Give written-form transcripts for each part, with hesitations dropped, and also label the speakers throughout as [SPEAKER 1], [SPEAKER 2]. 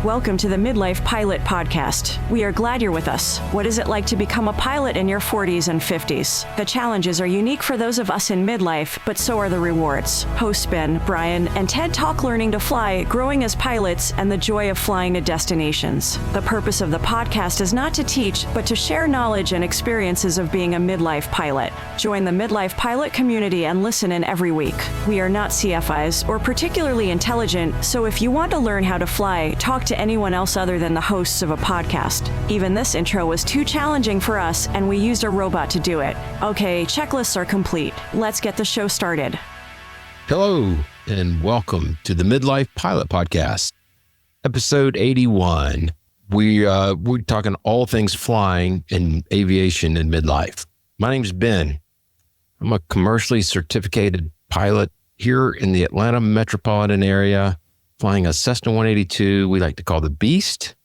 [SPEAKER 1] Welcome to the Midlife Pilot Podcast. We are glad you're with us. What is it like to become a pilot in your 40s and 50s? The challenges are unique for those of us in midlife, but so are the rewards. Hosts Ben, Brian, and Ted talk learning to fly, growing as pilots, and the joy of flying to destinations. The purpose of the podcast is not to teach, but to share knowledge and experiences of being a midlife pilot. Join the Midlife Pilot community and listen in every week. We are not CFIs or particularly intelligent, so if you want to learn how to fly, talk to anyone else other than the hosts of a podcast. Even this intro was too challenging for us, and we used a robot to do it. Okay, checklists are complete. Let's get the show started.
[SPEAKER 2] Hello, and welcome to the Midlife Pilot Podcast, episode 81. We're talking all things flying and aviation in midlife. My name's Ben. I'm a commercially certificated pilot here in the Atlanta metropolitan area, flying a Cessna 182 we like to call the Beast.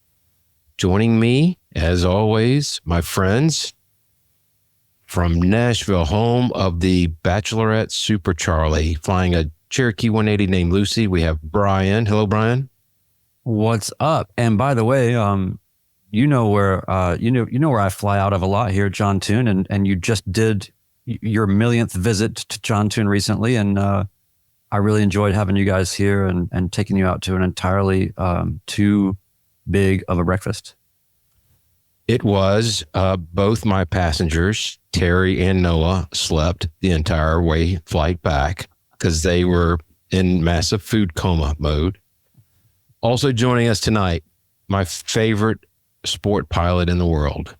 [SPEAKER 2] Joining me, as always, my friends from Nashville, home of the Bachelorette Super Charlie, flying a Cherokee 180 named Lucy. We have Brian. Hello, Brian.
[SPEAKER 3] What's up? And by the way, you know where I fly out of a lot here, John Tune, and you just did your millionth visit to John Tune recently, and I really enjoyed having you guys here and taking you out to an entirely too big of a breakfast.
[SPEAKER 2] It was both my passengers, Terry and Noah, slept the entire flight back because they were in massive food coma mode. Also joining us tonight, my favorite sport pilot in the world,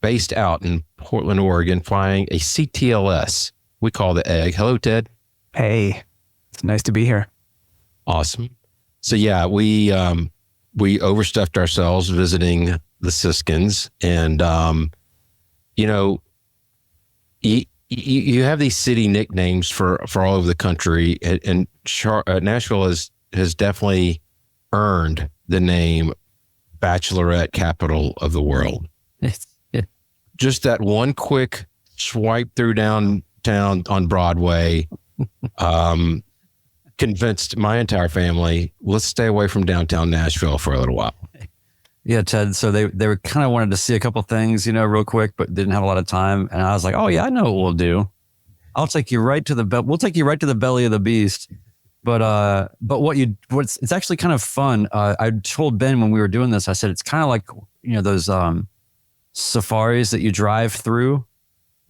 [SPEAKER 2] based out in Portland, Oregon, flying a CTLS. We call the Egg. Hello, Ted.
[SPEAKER 4] Hey. It's nice to be here.
[SPEAKER 2] Awesome. So yeah, we overstuffed ourselves visiting the Siskins, and you have these city nicknames for all over the country, and Nashville has definitely earned the name Bachelorette Capital of the World. Just that one quick swipe through downtown on Broadway. Convinced my entire family, let's stay away from downtown Nashville for a little while.
[SPEAKER 3] Yeah, Ted. So they were kind of wanted to see a couple things, real quick, but didn't have a lot of time. And I was like, oh yeah, I know what we'll do. We'll take you right to the belly of the beast. But it's actually kind of fun. I told Ben when we were doing this, I said, it's kind of like, those safaris that you drive through,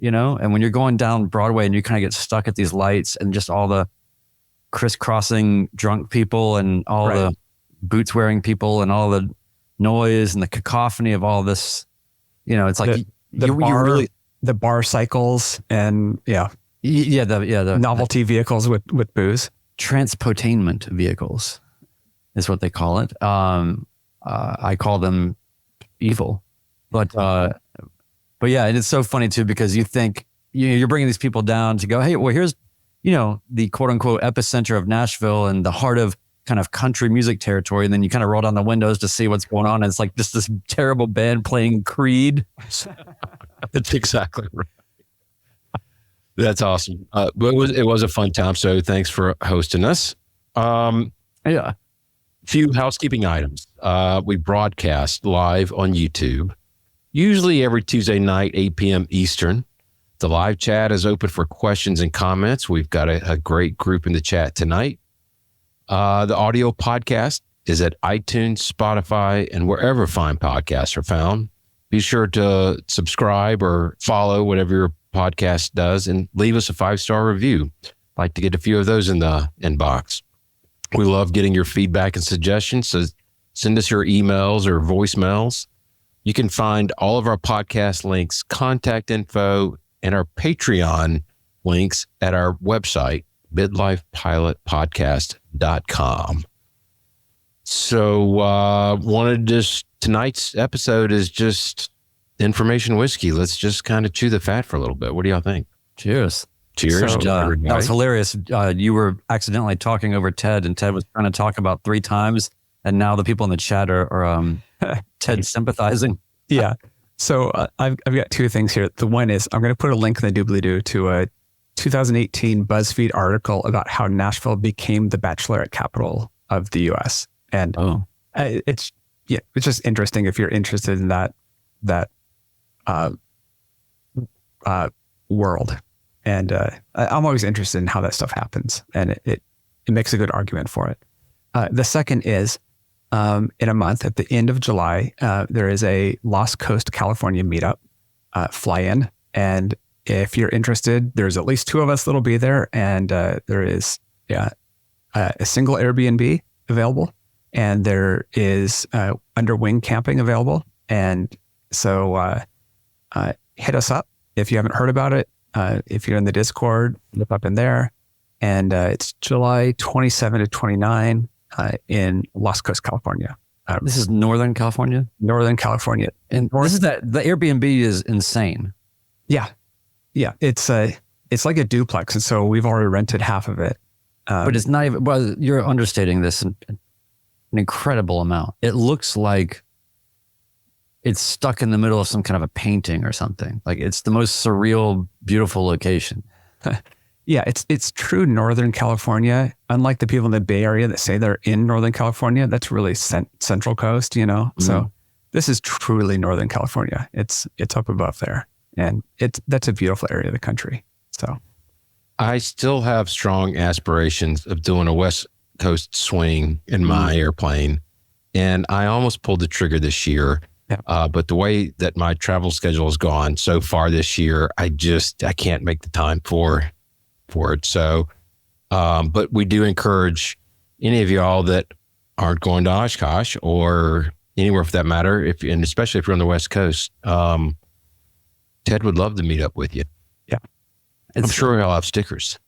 [SPEAKER 3] and when you're going down Broadway and you kind of get stuck at these lights and just all the crisscrossing drunk people and all the boots wearing people and all the noise and the cacophony of all this, it's like
[SPEAKER 4] the bar cycles and the novelty vehicles with booze.
[SPEAKER 3] Transportainment vehicles is what they call it. I call them evil, but yeah, and it's so funny too, because you think you're bringing these people down to go, hey, well, here's the quote unquote epicenter of Nashville and the heart of kind of country music territory. And then you kind of roll down the windows to see what's going on. And it's like this terrible band playing Creed.
[SPEAKER 2] That's exactly right. That's awesome. But it was a fun time. So thanks for hosting us.
[SPEAKER 3] Yeah.
[SPEAKER 2] Few housekeeping items. We broadcast live on YouTube, usually every Tuesday night, 8 p.m. Eastern. The live chat is open for questions and comments. We've got a great group in the chat tonight. The audio podcast is at iTunes, Spotify, and wherever fine podcasts are found. Be sure to subscribe or follow whatever your podcast does and leave us a 5-star review. I'd like to get a few of those in the inbox. We love getting your feedback and suggestions, so send us your emails or voicemails. You can find all of our podcast links, contact info, and our Patreon links at our website, midlifepilotpodcast.com. So tonight's episode is just information whiskey. Let's just kind of chew the fat for a little bit. What do y'all think?
[SPEAKER 3] Cheers.
[SPEAKER 2] Cheers.
[SPEAKER 3] So, that was hilarious. You were accidentally talking over Ted, and Ted was trying to talk about 3 times, and now the people in the chat are Ted sympathizing.
[SPEAKER 4] Yeah. So I've got 2 things here. The one is I'm going to put a link in the doobly-doo to a 2018 BuzzFeed article about how Nashville became the Bachelorette capital of the U.S. And it's yeah, it's just interesting if you're interested in that world. And I'm always interested in how that stuff happens, and it makes a good argument for it. The second is in a month at the end of July, there is a Lost Coast, California meetup, fly in. And if you're interested, there's at least 2 of us that'll be there. And there is a single Airbnb available, and there is under wing camping available. And so hit us up if you haven't heard about it. If you're in the Discord, look up in there. And it's July 27 to 29 in Lost Coast, California.
[SPEAKER 3] This is Northern California?
[SPEAKER 4] Northern California.
[SPEAKER 3] And this is the Airbnb is insane.
[SPEAKER 4] Yeah. Yeah. It's like a duplex. And so we've already rented half of it.
[SPEAKER 3] But it's not even, well, you're understating this an incredible amount. It looks like it's stuck in the middle of some kind of a painting or something. Like it's the most surreal, beautiful location.
[SPEAKER 4] Yeah, it's true Northern California. Unlike the people in the Bay Area that say they're in Northern California, that's really Central Coast, you know? Mm-hmm. So this is truly Northern California. It's up above there. And that's a beautiful area of the country. So
[SPEAKER 2] I still have strong aspirations of doing a West Coast swing in my airplane. And I almost pulled the trigger this year. Yeah. But the way that my travel schedule has gone so far this year, I can't make the time for it. So, but we do encourage any of y'all that aren't going to Oshkosh or anywhere for that matter, and especially if you're on the West Coast, Ted would love to meet up with you.
[SPEAKER 4] Yeah.
[SPEAKER 2] I'm sure he'll have stickers.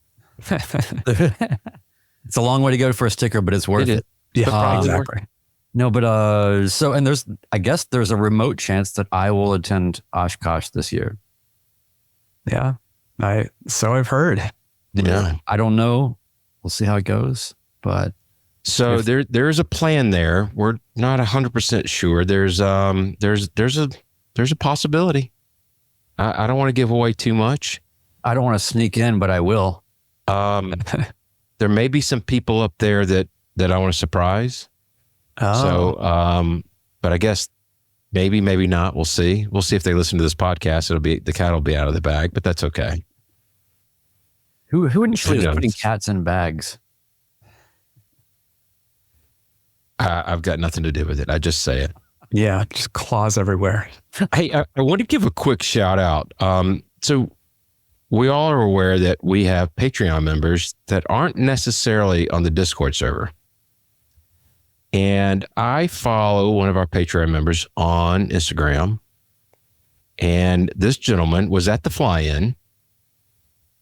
[SPEAKER 3] It's a long way to go for a sticker, but it's worth it.
[SPEAKER 4] Yeah, exactly.
[SPEAKER 3] No, but and I guess there's a remote chance that I will attend Oshkosh this year.
[SPEAKER 4] Yeah, I've heard.
[SPEAKER 2] Yeah,
[SPEAKER 3] I don't know. We'll see how it goes. But
[SPEAKER 2] so there's a plan there. We're not 100% sure. There's a possibility. I don't want to give away too much.
[SPEAKER 3] I don't want to sneak in, but I will.
[SPEAKER 2] There may be some people up there that I want to surprise. Oh. So, but I guess maybe not. We'll see. We'll see if they listen to this podcast. The cat will be out of the bag, but that's okay.
[SPEAKER 3] Who initially is putting cats in bags?
[SPEAKER 2] I've got nothing to do with it. I just say it.
[SPEAKER 4] Yeah, just claws everywhere.
[SPEAKER 2] Hey, I want to give a quick shout out. So we all are aware that we have Patreon members that aren't necessarily on the Discord server. And I follow one of our Patreon members on Instagram. And this gentleman was at the fly-in,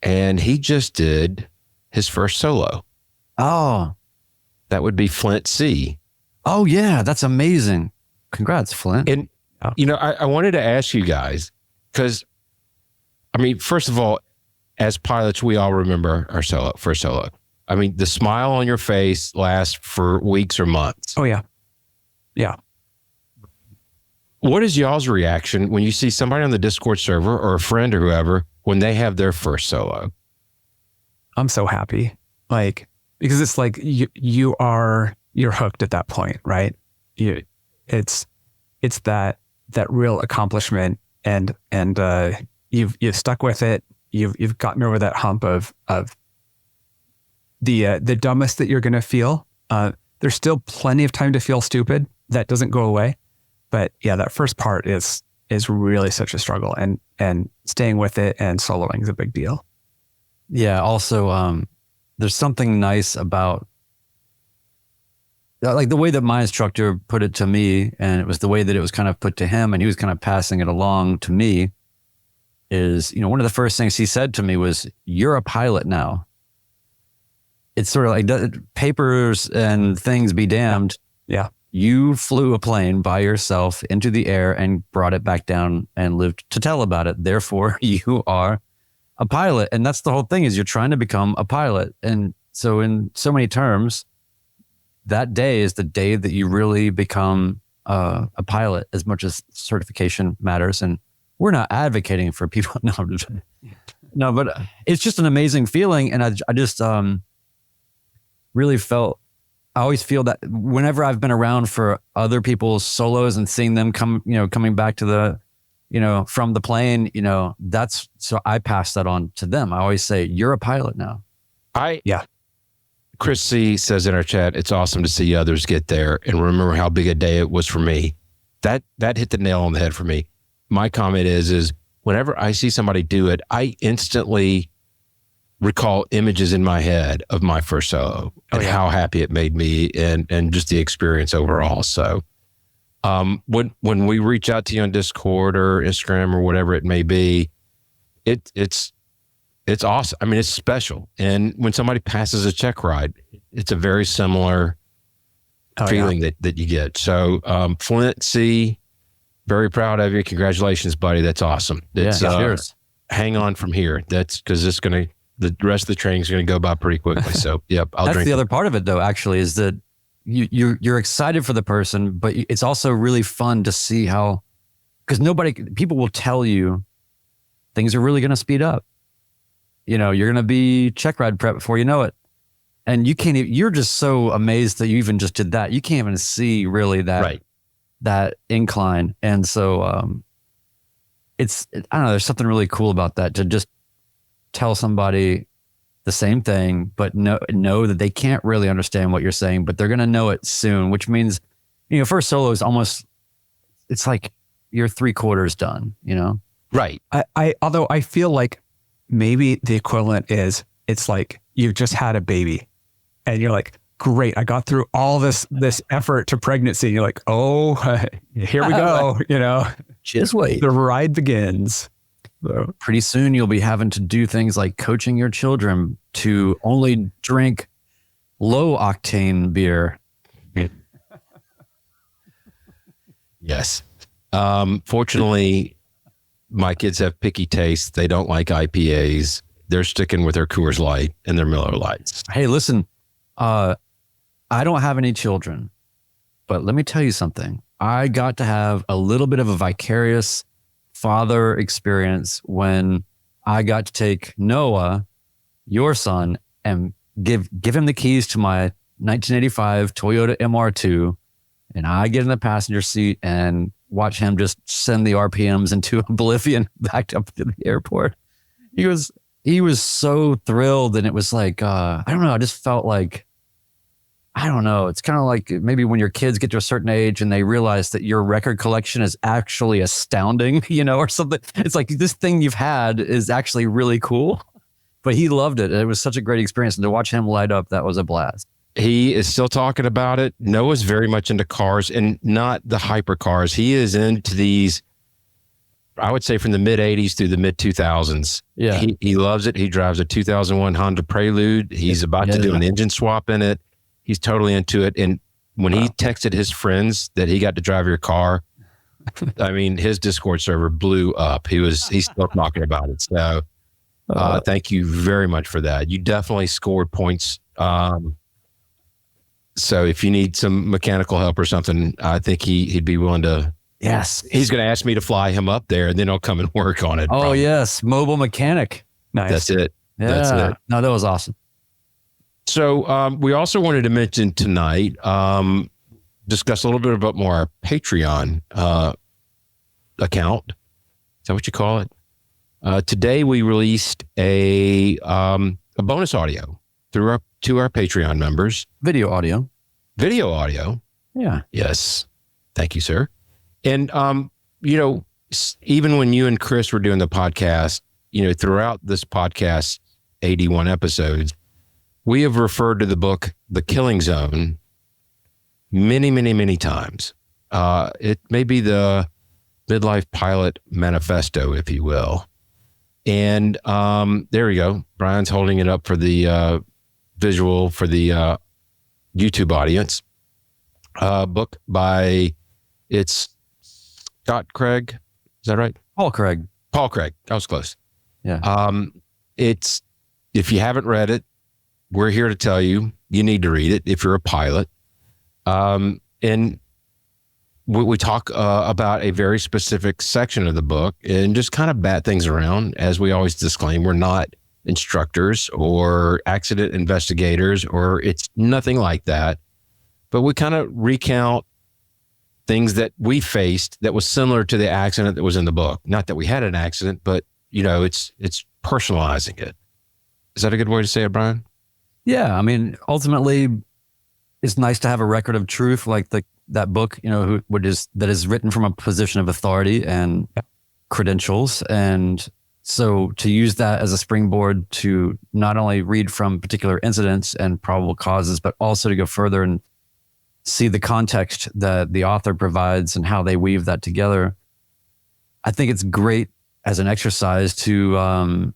[SPEAKER 2] and he just did his first solo.
[SPEAKER 3] Oh.
[SPEAKER 2] That would be Flint C.
[SPEAKER 3] Oh, yeah. That's amazing. Congrats, Flint.
[SPEAKER 2] And, I wanted to ask you guys, because, first of all, as pilots, we all remember our first solo. The smile on your face lasts for weeks or months.
[SPEAKER 4] Oh, yeah. Yeah.
[SPEAKER 2] What is y'all's reaction when you see somebody on the Discord server or a friend or whoever when they have their first solo?
[SPEAKER 4] I'm so happy. Because it's like you're hooked at that point, right? It's that real accomplishment and you've stuck with it. You've gotten over that hump of the dumbest that you're going to feel. There's still plenty of time to feel stupid. That doesn't go away. But yeah, that first part is really such a struggle, and staying with it and soloing is a big deal.
[SPEAKER 3] Yeah. Also, there's something nice about the way that my instructor put it to me, and it was the way that it was kind of put to him, and he was kind of passing it along to me, is, one of the first things he said to me was, "You're a pilot now." It's sort of like papers and things be damned.
[SPEAKER 4] Yeah.
[SPEAKER 3] You flew a plane by yourself into the air and brought it back down and lived to tell about it. Therefore, you are a pilot. And that's the whole thing, is you're trying to become a pilot. And so in so many terms, that day is the day that you really become a pilot, as much as certification matters. And we're not advocating for people. No, but it's just an amazing feeling. And I just really felt, I always feel that whenever I've been around for other people's solos and seeing them coming back to the, from the plane, so I pass that on to them. I always say, you're a pilot now.
[SPEAKER 2] Chris C says in our chat, it's awesome to see others get there and remember how big a day it was for me. That hit the nail on the head for me. My comment is whenever I see somebody do it, I instantly recall images in my head of my first solo and how happy it made me and just the experience overall. So when we reach out to you on Discord or Instagram or whatever it may be, it's awesome. I mean, it's special. And when somebody passes a check ride, it's a very similar feeling that you get. So Flint C, very proud of you. Congratulations, buddy. That's awesome. Cheers. Hang on from here. That's because the rest of the training is going to go by pretty quickly. So, yep, I'll drink.
[SPEAKER 3] That's the other part of it, though, actually, is that you're excited for the person, but it's also really fun to see how, because people will tell you things are really going to speed up. You're going to be check ride prep before you know it. And you're just so amazed that you even just did that. You can't even see really that incline. And so I don't know, there's something really cool about that, to just tell somebody the same thing, but know that they can't really understand what you're saying, but they're going to know it soon, which means, first solo is almost, it's like you're 3/4 done,
[SPEAKER 2] Right.
[SPEAKER 4] Although I feel like maybe the equivalent is, it's like you've just had a baby and you're like, great, I got through all this effort to pregnancy. And you're like, oh, here we go.
[SPEAKER 3] Just wait.
[SPEAKER 4] The ride begins. So
[SPEAKER 3] pretty soon you'll be having to do things like coaching your children to only drink low octane beer.
[SPEAKER 2] Yes. Fortunately, my kids have picky tastes. They don't like IPAs. They're sticking with their Coors Light and their Miller Lights.
[SPEAKER 3] Hey, listen, I don't have any children, but let me tell you something. I got to have a little bit of a vicarious father experience when I got to take Noah, your son, and give him the keys to my 1985 Toyota MR2, and I get in the passenger seat and watch him just send the RPMs into oblivion back up to the airport. He was so thrilled, and it was like, I don't know, I just felt like, I don't know. It's kind of like maybe when your kids get to a certain age and they realize that your record collection is actually astounding, or something. It's like, this thing you've had is actually really cool. But he loved it. It was such a great experience. And to watch him light up, that was a blast.
[SPEAKER 2] He is still talking about it. Noah's very much into cars, and not the hyper cars. He is into these, I would say, from the mid 80s through the mid 2000s.
[SPEAKER 3] Yeah.
[SPEAKER 2] He loves it. He drives a 2001 Honda Prelude. He's about to do an engine swap in it. He's totally into it. And when he texted his friends that he got to drive your car, I mean, his Discord server blew up. He's still talking about it. So thank you very much for that. You definitely scored points. So if you need some mechanical help or something, I think he'd be willing to.
[SPEAKER 3] Yes.
[SPEAKER 2] He's going to ask me to fly him up there, and then I'll come and work on it.
[SPEAKER 3] Oh,
[SPEAKER 2] probably.
[SPEAKER 3] yes. Mobile mechanic.
[SPEAKER 4] nice.
[SPEAKER 2] That's it.
[SPEAKER 3] Yeah.
[SPEAKER 2] That's it.
[SPEAKER 3] No, that was awesome.
[SPEAKER 2] So we also wanted to mention tonight, discuss a little bit about more our Patreon account. Is that what you call it? Today we released a bonus audio to our Patreon members.
[SPEAKER 3] Video audio.
[SPEAKER 2] Yeah. Yes. Thank you, sir. And even when you and Chris were doing the podcast, throughout this podcast, 81 episodes, we have referred to the book, The Killing Zone, many, many, many times. It may be the midlife pilot manifesto, if you will. And there we go. Brian's holding it up for the visual for the YouTube audience. Book by, it's Scott Craig. Is that right?
[SPEAKER 3] Paul Craig.
[SPEAKER 2] That was close.
[SPEAKER 3] Yeah.
[SPEAKER 2] It's, if you haven't read it, we're here to tell you, you need to read it if you're a pilot. And we talk about a very specific section of the book and just kind of bat things around. As we always disclaim, we're not instructors or accident investigators, or it's nothing like that. but we kind of recount things that we faced that was similar to the accident that was in the book. Not that we had an accident, but it's personalizing it. Is that a good way to say it, Brian?
[SPEAKER 3] Yeah. I mean, ultimately, it's nice to have a record of truth like that book, that is written from a position of authority and credentials. And so to use that as a springboard to not only read from particular incidents and probable causes, but also to go further and see the context that the author provides and how they weave that together. I think it's great as an exercise to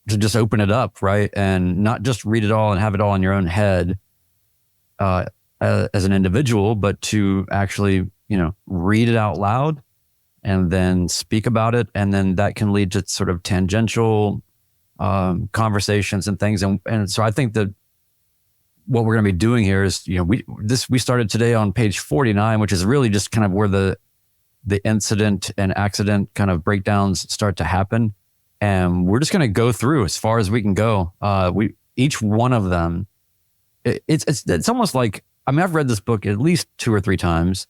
[SPEAKER 3] just open it up, right? And not just read it all and have it all in your own head as an individual, but to actually, read it out loud and then speak about it. And then that can lead to sort of tangential conversations and things. And so I think that what we're going to be doing here is, we started today on page 49, which is really just kind of where the incident and accident kind of breakdowns start to happen. And we're just going to go through as far as we can go. Each one of them, it's almost like, I've read this book at least 2 or 3 times,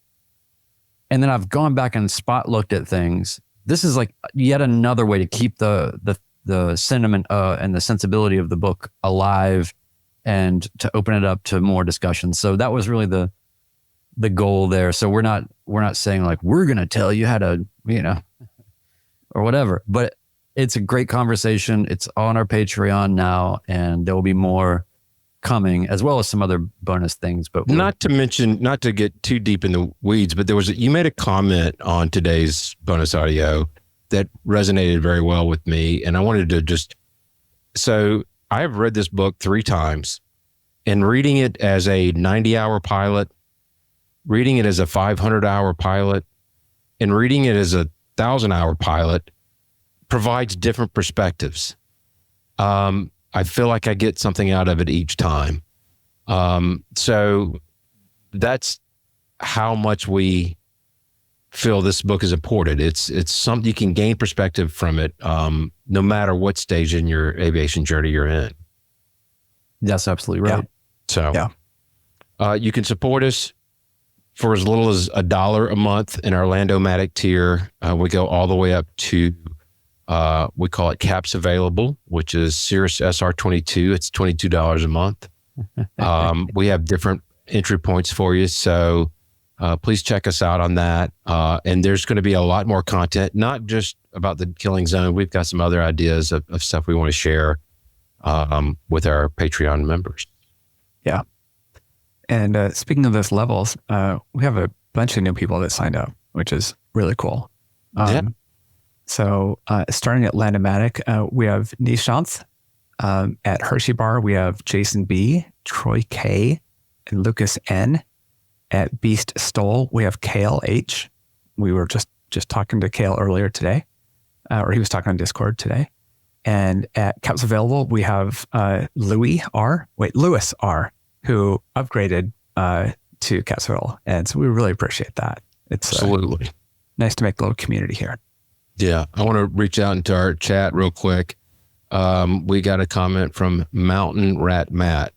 [SPEAKER 3] and then I've gone back and spot looked at things. This is like yet another way to keep the sentiment and the sensibility of the book alive, and to open it up to more discussion. So that was really the goal there. So we're not saying like, we're going to tell you how to, or whatever, but it's a great conversation. It's on our Patreon now, and there will be more coming, as well as some other bonus things. But
[SPEAKER 2] not to get too deep in the weeds, but you made a comment on today's bonus audio that resonated very well with me. And I wanted to so I have read this book 3 times, and reading it as a 90-hour pilot, reading it as a 500-hour pilot, and reading it as a 1,000-hour pilot provides different perspectives. I feel like I get something out of it each time. So that's how much we feel this book is important. It's something you can gain perspective from it, no matter what stage in your aviation journey you're in.
[SPEAKER 3] That's absolutely right.
[SPEAKER 2] Yeah. So you can support us for as little as $1 a month in our Lando-Matic tier. We go all the way up to we call it Caps Available, which is Cirrus SR22. It's $22 a month. We have different entry points for you. So please check us out on that. And there's going to be a lot more content, not just about the Killing Zone. We've got some other ideas of stuff we want to share with our Patreon members. Yeah.
[SPEAKER 4] And speaking of those levels, we have a bunch of new people that signed up, which is really cool. So starting at Lando-Matic, we have Nishant. At Hershey Bar, we have Jason B, Troy K, and Lucas N. At Beast Stole, we have Kale H. We were just talking to Kale earlier today, or he was talking on Discord today. And at Caps Available, we have Lewis R, who upgraded to Caps Available. And so we really appreciate that. It's
[SPEAKER 2] absolutely
[SPEAKER 4] nice to make a little community here.
[SPEAKER 2] Yeah, I want to reach out into our chat real quick. We got a comment from Mountain Rat Matt.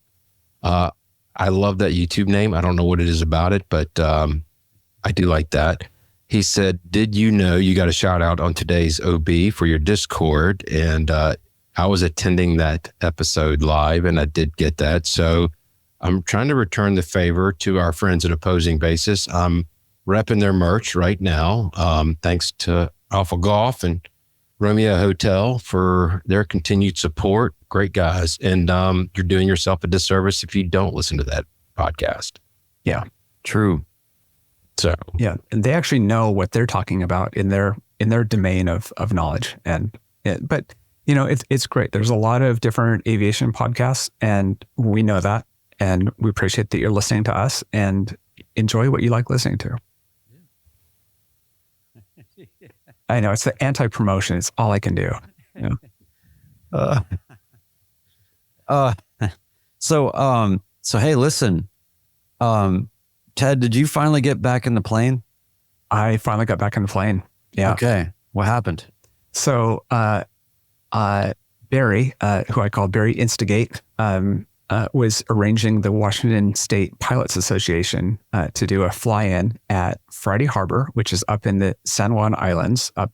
[SPEAKER 2] I love that YouTube name. I don't know what it is about it, but I do like that. He said, did you know you got a shout out on today's OB for your Discord? And I was attending that episode live, and I did get that. So I'm trying to return the favor to our friends at Opposing Basis. I'm repping their merch right now. Thanks to Alpha Golf and Romeo Hotel for their continued support. Great guys. And you're doing yourself a disservice if you don't listen to that podcast.
[SPEAKER 4] Yeah,
[SPEAKER 3] true.
[SPEAKER 2] So
[SPEAKER 4] yeah, and they actually know what they're talking about in their domain of knowledge. And but it's great. There's a lot of different aviation podcasts, and we know that, and we appreciate that you're listening to us and enjoy what you like listening to. I know it's the anti-promotion. It's all I can do.
[SPEAKER 3] So hey, listen, Ted, did you finally get back in the plane?
[SPEAKER 4] I finally got back in the plane. Yeah.
[SPEAKER 3] Okay. What happened?
[SPEAKER 4] So, Barry, who I call Barry Instigate, was arranging the Washington State Pilots Association to do a fly-in at Friday Harbor, which is up in the San Juan Islands, up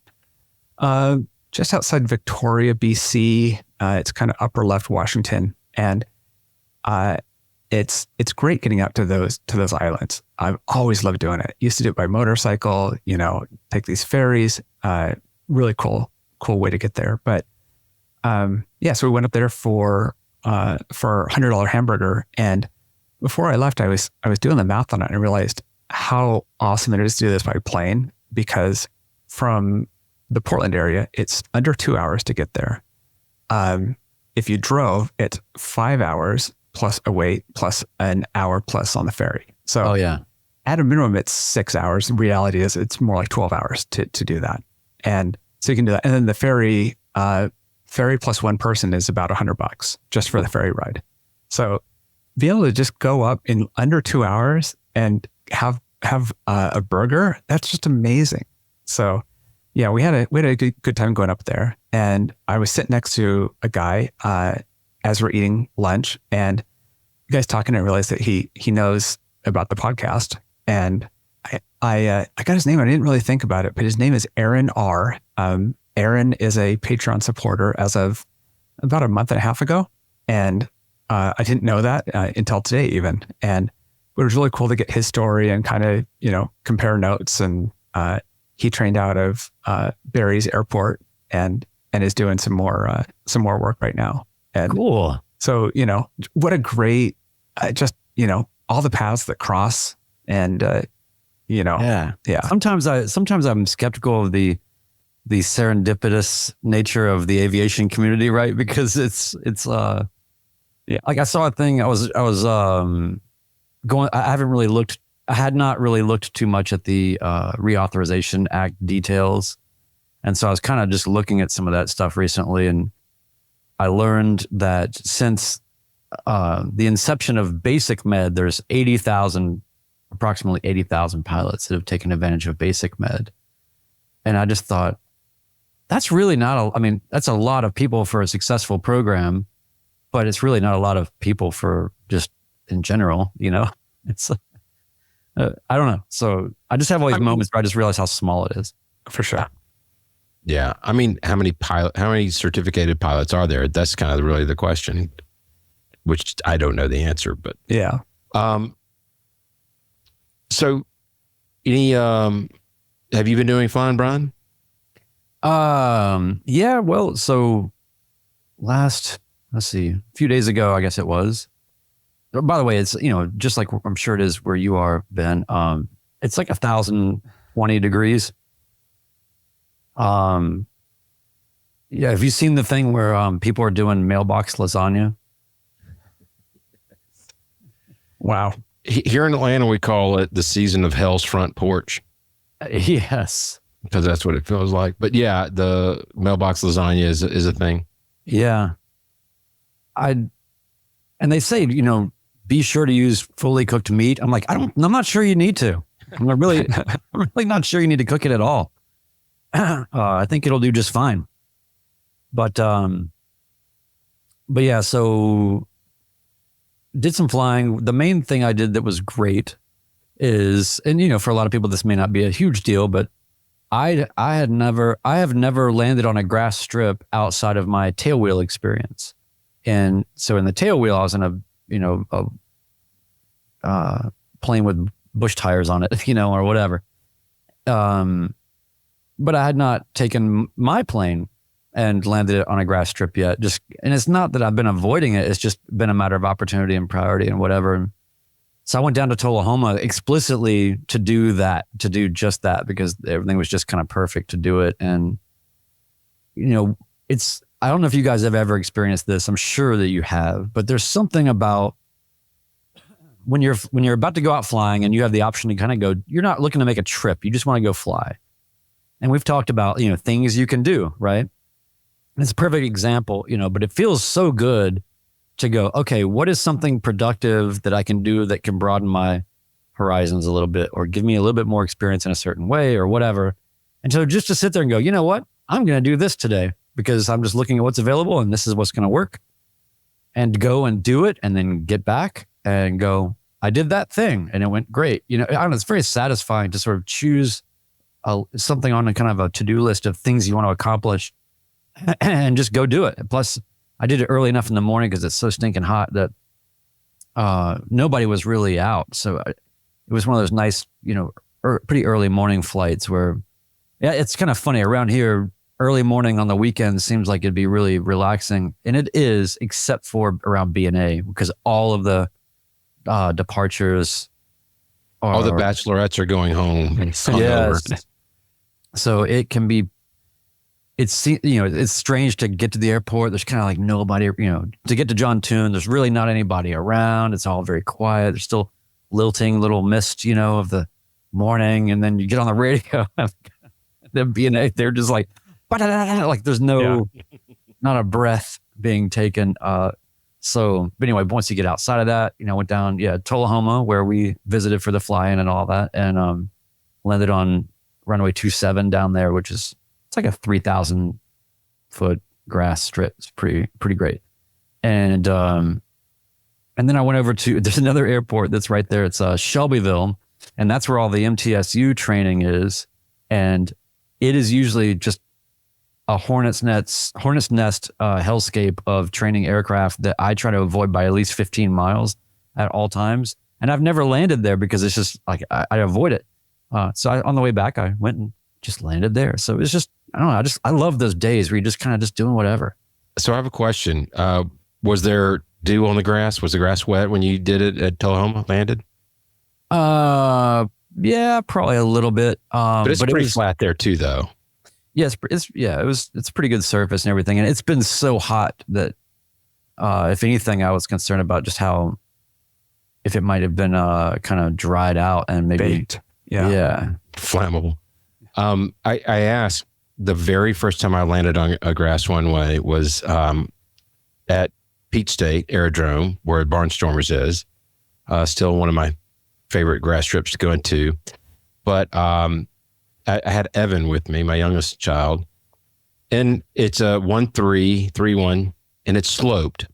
[SPEAKER 4] just outside Victoria, BC. It's kind of upper left Washington, and it's great getting out to those islands. I've always loved doing it. Used to do it by motorcycle, take these ferries. Really cool way to get there. But so we went up there for $100 hamburger, and before I left, I was doing the math on it, and I realized how awesome it is to do this by plane, because from the Portland area, it's under 2 hours to get there. If you drove, it's 5 hours plus a wait, plus an hour plus on the ferry. So at a minimum, it's 6 hours. In reality is it's more like 12 hours to do that. And so you can do that. And then the ferry plus one person is about $100 just for the ferry ride. So be able to just go up in under 2 hours and have a burger, that's just amazing. So yeah, we had a good time going up there. And I was sitting next to a guy as we're eating lunch, and you guys talking, I realized that he knows about the podcast. And I got his name. I didn't really think about it, but his name is Aaron R. Aaron is a Patreon supporter as of about a month and a half ago. And I didn't know that until today even. And it was really cool to get his story and kind of, compare notes. And he trained out of Barry's airport and is doing some more work right now. And
[SPEAKER 3] cool.
[SPEAKER 4] So, what a great, all the paths that cross and,
[SPEAKER 3] Yeah. Sometimes I'm skeptical of the serendipitous nature of the aviation community, right? Because it's like I saw a thing. I had not really looked too much at the Reauthorization Act details. And so I was kind of just looking at some of that stuff recently. And I learned that since the inception of basic med, there's approximately 80,000 pilots that have taken advantage of basic med. And I just thought, that's really that's a lot of people for a successful program, but it's really not a lot of people for just in general, it's, I don't know. So I just have all these moments where I just realize how small it is.
[SPEAKER 4] For sure.
[SPEAKER 2] Yeah. How many certificated pilots are there? That's kind of really the question, which I don't know the answer, but
[SPEAKER 4] yeah.
[SPEAKER 2] So any, have you been doing flying, Brian?
[SPEAKER 3] Yeah, well, so a few days ago, I guess it was. By the way, it's, just like I'm sure it is where you are, Ben. It's like 1,020 degrees. Yeah. Have you seen the thing where, people are doing mailbox lasagna?
[SPEAKER 4] Wow.
[SPEAKER 2] Here in Atlanta, we call it the season of hell's front porch.
[SPEAKER 3] Yes.
[SPEAKER 2] Because that's what it feels like. But yeah, the mailbox lasagna is a thing.
[SPEAKER 3] Yeah. And they say, be sure to use fully cooked meat. I'm like, I'm not sure you need to. I'm really not sure you need to cook it at all. I think it'll do just fine. But yeah, so did some flying. The main thing I did that was great is, and for a lot of people, this may not be a huge deal, but I have never landed on a grass strip outside of my tailwheel experience. And so in the tailwheel, I was in a plane with bush tires on it, or whatever. But I had not taken my plane and landed it on a grass strip yet. And it's not that I've been avoiding it. It's just been a matter of opportunity and priority and whatever. And so I went down to Tullahoma explicitly to do just that, because everything was just kind of perfect to do it. And, I don't know if you guys have ever experienced this. I'm sure that you have, but there's something about when you're about to go out flying and you have the option to kind of go, you're not looking to make a trip. You just want to go fly. And we've talked about, things you can do, right? And it's a perfect example, but it feels so good to go, okay, what is something productive that I can do that can broaden my horizons a little bit or give me a little bit more experience in a certain way or whatever. And so just to sit there and go, you know what, I'm going to do this today because I'm just looking at what's available and this is what's going to work. and go and do it and then get back and go, I did that thing and it went great. I don't know, it's very satisfying to sort of choose something on a kind of a to-do list of things you want to accomplish and just go do it. Plus, I did it early enough in the morning because it's so stinking hot that nobody was really out. So it was one of those nice, pretty early morning flights where, yeah, it's kind of funny around here. Early morning on the weekend seems like it'd be really relaxing, and it is, except for around B&A because all of the departures,
[SPEAKER 2] all the bachelorettes are going home.
[SPEAKER 3] Yes. So it can be. It's strange to get to the airport. There's kind of like nobody. To get to John Tune, there's really not anybody around. It's all very quiet. There's still lilting little mist, of the morning, and then you get on the radio. The B&A, they're just like there's no, not a breath being taken. But anyway, once you get outside of that, went down, Tullahoma, where we visited for the fly-in and all that, and landed on runway 27 down there, which is, it's like a 3,000 foot grass strip. It's pretty great. And then I went over to, there's another airport that's right there. It's Shelbyville, and that's where all the MTSU training is. And it is usually just a hornet's nest hellscape of training aircraft that I try to avoid by at least 15 miles at all times. And I've never landed there because it's just like, I avoid it. So on the way back, I went and just landed there. So it's just, I don't know. I love those days where you're just kind of just doing whatever.
[SPEAKER 2] So I have a question. Was there dew on the grass? Was the grass wet when you did it at Tullahoma, landed?
[SPEAKER 3] Yeah, probably a little bit.
[SPEAKER 2] But it's pretty flat there too, though.
[SPEAKER 3] Yeah, it's a pretty good surface and everything. And it's been so hot that, if anything, I was concerned about just how, if it might have been kind of dried out and maybe
[SPEAKER 4] baked. Yeah.
[SPEAKER 2] Flammable. I asked the very first time I landed on a grass runway was at Peach State Aerodrome, where Barnstormers is. Still one of my favorite grass strips to go into. But I had Evan with me, my youngest child, and it's a 1-3-3-1, and it's sloped.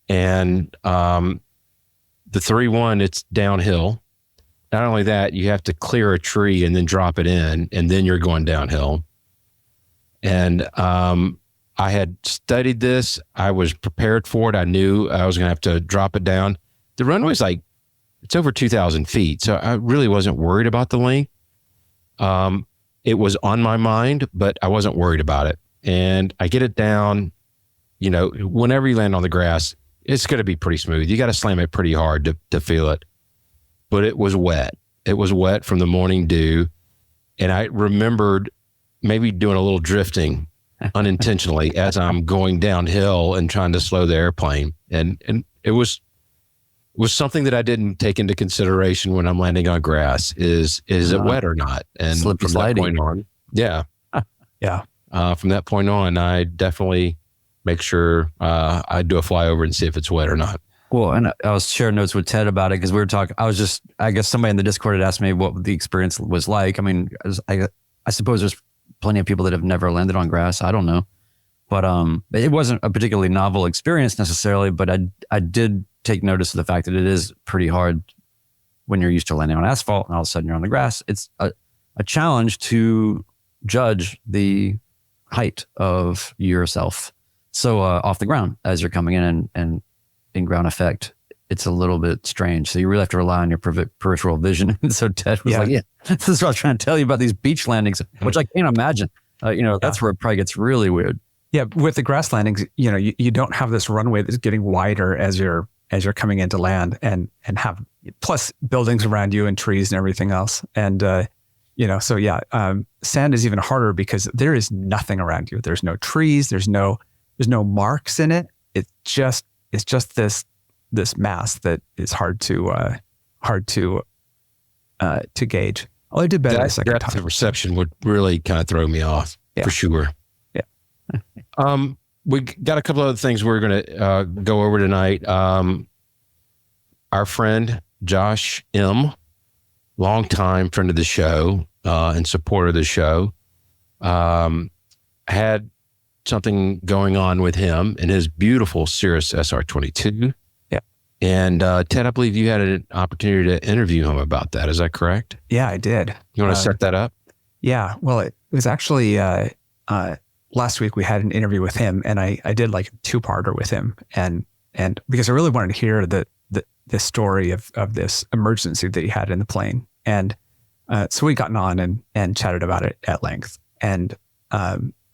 [SPEAKER 2] And the 3-1, it's downhill. Not only that, you have to clear a tree and then drop it in, and then you're going downhill. And I had studied this. I was prepared for it. I knew I was going to have to drop it down. The runway's it's over 2,000 feet, so I really wasn't worried about the length. It was on my mind, but I wasn't worried about it. And I get it down, whenever you land on the grass, it's going to be pretty smooth. You got to slam it pretty hard to feel it. But it was wet. It was wet from the morning dew. And I remembered maybe doing a little drifting unintentionally as I'm going downhill and trying to slow the airplane. And it was something that I didn't take into consideration when I'm landing on grass. Is it wet or not? And from that point on, from that point on, I definitely make sure I do a flyover and see if it's wet or not.
[SPEAKER 3] Well, and I was sharing notes with Ted about it because we were talking. I guess somebody in the Discord had asked me what the experience was like. I mean, I suppose there's plenty of people that have never landed on grass. I don't know, but it wasn't a particularly novel experience necessarily. But I did take notice of the fact that it is pretty hard when you're used to landing on asphalt and all of a sudden you're on the grass. It's a challenge to judge the height of yourself. So off the ground as you're coming in and in ground effect, it's a little bit strange. So you really have to rely on your peripheral vision. And so Ted was like, this is what I was trying to tell you about these beach landings, which I can't imagine. That's where it probably gets really weird.
[SPEAKER 4] Yeah. With the grass landings, you don't have this runway that's getting wider as you're coming into land and have plus buildings around you and trees and everything else. And, sand is even harder because there is nothing around you. There's no trees. There's no marks in it. It's just this mass that is hard to gauge. Oh, I did better the second time.
[SPEAKER 2] The reception would really kind of throw me off for sure. Yeah. We got a couple other things we're going to go over tonight. Our friend Josh M., longtime friend of the show and supporter of the show, had something going on with him and his beautiful Cirrus SR22.
[SPEAKER 4] Yeah.
[SPEAKER 2] And Ted, I believe you had an opportunity to interview him about that. Is that correct?
[SPEAKER 4] Yeah, I did.
[SPEAKER 2] You want to set that up?
[SPEAKER 4] Yeah. Well, it was actually last week we had an interview with him, and I did like a two-parter with him, and because I really wanted to hear the story of this emergency that he had in the plane, and so we gotten on and chatted about it at length, and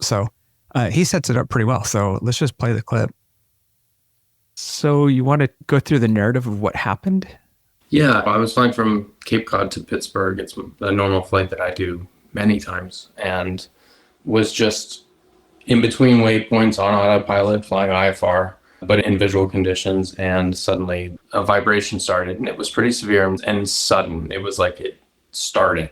[SPEAKER 4] so he sets it up pretty well. So let's just play the clip. So you want to go through the narrative of what happened?
[SPEAKER 5] Yeah, I was flying from Cape Cod to Pittsburgh. It's a normal flight that I do many times, and was just in between waypoints on autopilot, flying IFR, but in visual conditions, and suddenly a vibration started, and it was pretty severe and sudden. It was like it started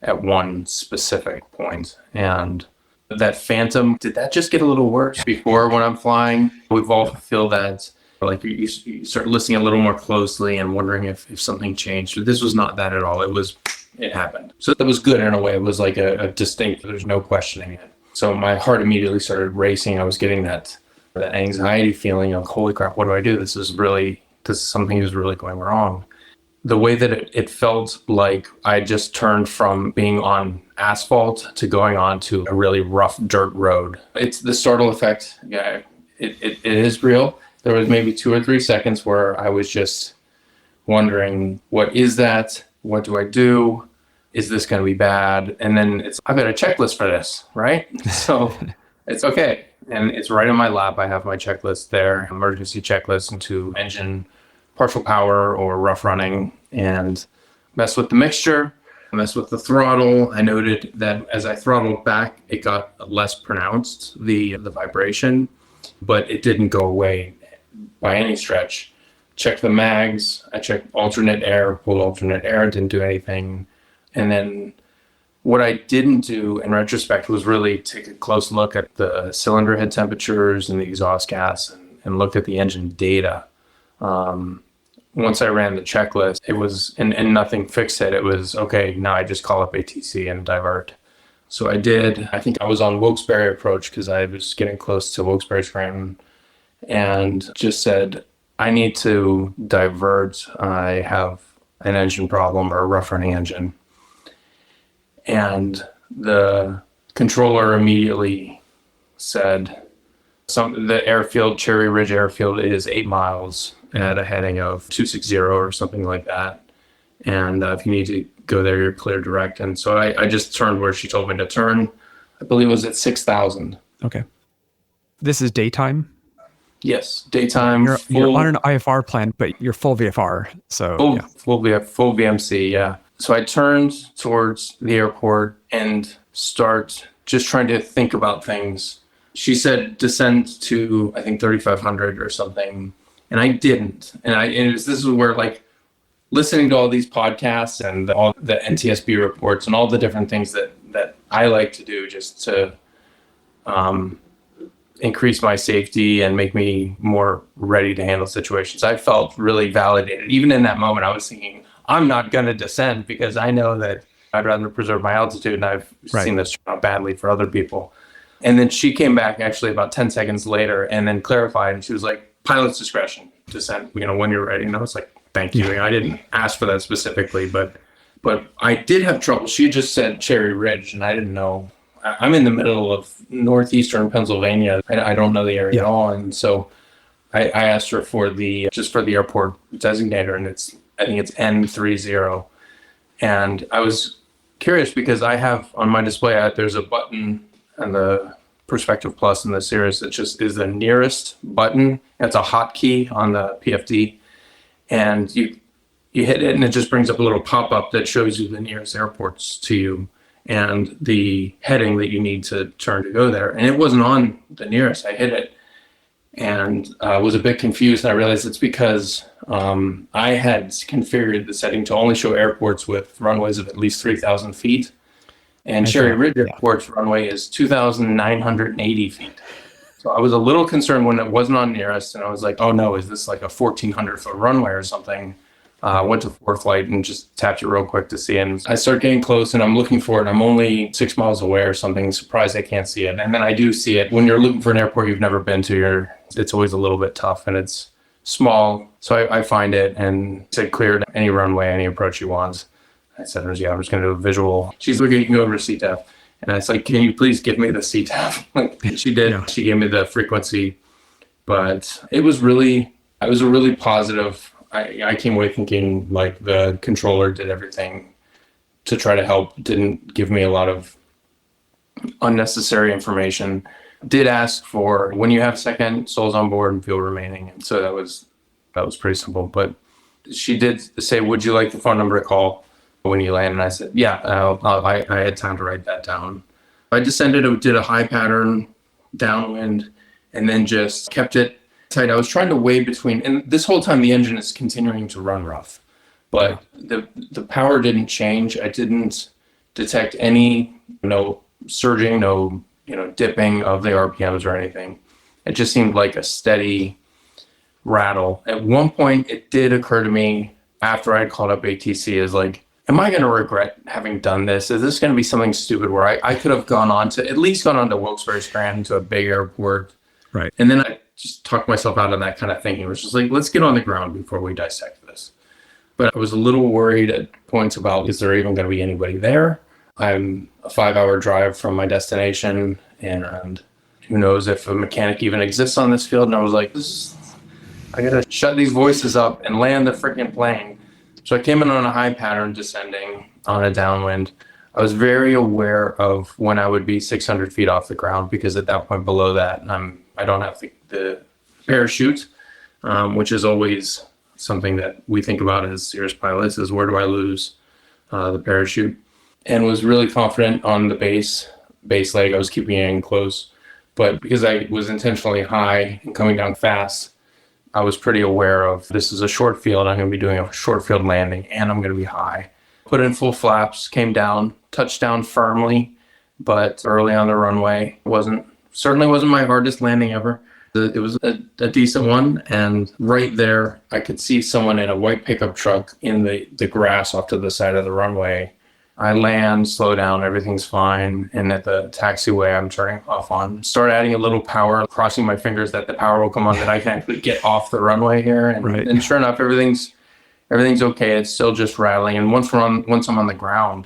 [SPEAKER 5] at one specific point, and that phantom, did that just get a little worse before when I'm flying? We've all feel that, like you start listening a little more closely and wondering if something changed. This was not that at all. It happened. So that was good in a way. It was like a distinct, there's no questioning it. So my heart immediately started racing. I was getting that anxiety feeling of, holy crap, what do I do? This is something is really going wrong. The way that it felt like I just turned from being on asphalt to going on to a really rough dirt road. It's the startle effect. Yeah, it is real. There was maybe 2 or 3 seconds where I was just wondering, what is that? What do I do? Is this going to be bad? And then I've got a checklist for this, right? So it's okay. And it's right in my lap. I have my checklist there, emergency checklist into engine partial power or rough running, and mess with the mixture, mess with the throttle. I noted that as I throttled back, it got less pronounced, the vibration, but it didn't go away by any stretch. Checked the mags. I checked alternate air, pulled alternate air, didn't do anything. And then what I didn't do in retrospect was really take a close look at the cylinder head temperatures and the exhaust gas and looked at the engine data. Once I ran the checklist, it was, and nothing fixed it. It was, okay, now I just call up ATC and divert. So I did. I think I was on Wilkes-Barre approach because I was getting close to Wilkes-Barre Scranton, and just said, I need to divert. I have an engine problem or a rough running engine. And the controller immediately said, the airfield, Cherry Ridge Airfield, is 8 miles at a heading of 260 or something like that. And if you need to go there, you're clear direct. And so I just turned where she told me to turn. I believe it was at 6,000.
[SPEAKER 4] Okay. This is daytime?
[SPEAKER 5] Yes, daytime.
[SPEAKER 4] You're on an IFR plan, but you're full VFR. So
[SPEAKER 5] full VMC, yeah. So I turned towards the airport and start just trying to think about things. She said descend to, I think, 3,500 or something. And I didn't. This is where, like, listening to all these podcasts and all the NTSB reports and all the different things that I like to do just to increase my safety and make me more ready to handle situations. I felt really validated. Even in that moment, I was thinking, I'm not going to descend because I know that I'd rather preserve my altitude, and I've seen this turn out badly for other people. And then she came back actually about 10 seconds later and then clarified, and she was like, pilot's discretion, descend, when you're ready. And I was like, thank you. I didn't ask for that specifically, but I did have trouble. She just said Cherry Ridge, and I didn't know. I'm in the middle of northeastern Pennsylvania. I don't know the area at all. And so I asked her for the airport designator, and I think it's N30. And I was curious because I have on my display, there's a button on the Perspective Plus in the Cirrus that just is the nearest button. It's a hotkey on the PFD. And you hit it and it just brings up a little pop-up that shows you the nearest airports to you and the heading that you need to turn to go there. And it wasn't on the nearest. I hit it and was a bit confused. And I realized it's because I had configured the setting to only show airports with runways of at least 3,000 feet. And Cherry Ridge Airport's runway is 2,980 feet. So I was a little concerned when it wasn't on nearest. And I was like, oh no, is this like a 1,400 foot runway or something? Went to fourth flight and just tapped it real quick to see it. And I start getting close and I'm looking for it. I'm only 6 miles away or something. Surprised I can't see it. And then I do see it. When you're looking for an airport you've never been to, it's always a little bit tough and it's small. So I find it and said, cleared any runway, any approach you want. I said, yeah, I'm just going to do a visual. She's like, you can go over to CTAF. And I was like, can you please give me the CTAF? She did. Yeah. She gave me the frequency. But it was a really positive. I came away thinking like the controller did everything to try to help, didn't give me a lot of unnecessary information. Did ask for when you have second souls on board and fuel remaining. And so that was pretty simple. But she did say, would you like the phone number to call when you land? And I said, yeah, I had time to write that down. I descended, did a high pattern downwind, and then just kept it tight. I was trying to weigh between, and this whole time the engine is continuing to run rough, but the power didn't change. I didn't detect any, no surging, no, dipping of the RPMs or anything. It just seemed like a steady rattle. At one point, it did occur to me after I called up ATC is like, am I going to regret having done this? Is this going to be something stupid where I could have at least gone on to Wilkes-Barre Strand to a big airport. Right. And then I just talked myself out of that kind of thinking. It was just like, let's get on the ground before we dissect this. But I was a little worried at points about, is there even going to be anybody there? I'm a 5-hour drive from my destination, and who knows if a mechanic even exists on this field. And I was like, I got to shut these voices up and land the freaking plane. So I came in on a high pattern descending on a downwind. I was very aware of when I would be 600 feet off the ground, because at that point below that, I don't have the parachute, which is always something that we think about as Cirrus pilots, is where do I lose the parachute? And was really confident on the base leg. I was keeping it in close, but because I was intentionally high and coming down fast, I was pretty aware of this is a short field. I'm going to be doing a short field landing and I'm going to be high. Put in full flaps, came down, touched down firmly, but early on the runway. Certainly wasn't my hardest landing ever. It was a decent one. And right there, I could see someone in a white pickup truck in the grass off to the side of the runway. I land, slow down, everything's fine. And at the taxiway, I'm turning off on, start adding a little power, crossing my fingers that the power will come on, that I can actually get off the runway here. And sure enough, everything's okay. It's still just rattling. And once I'm on the ground,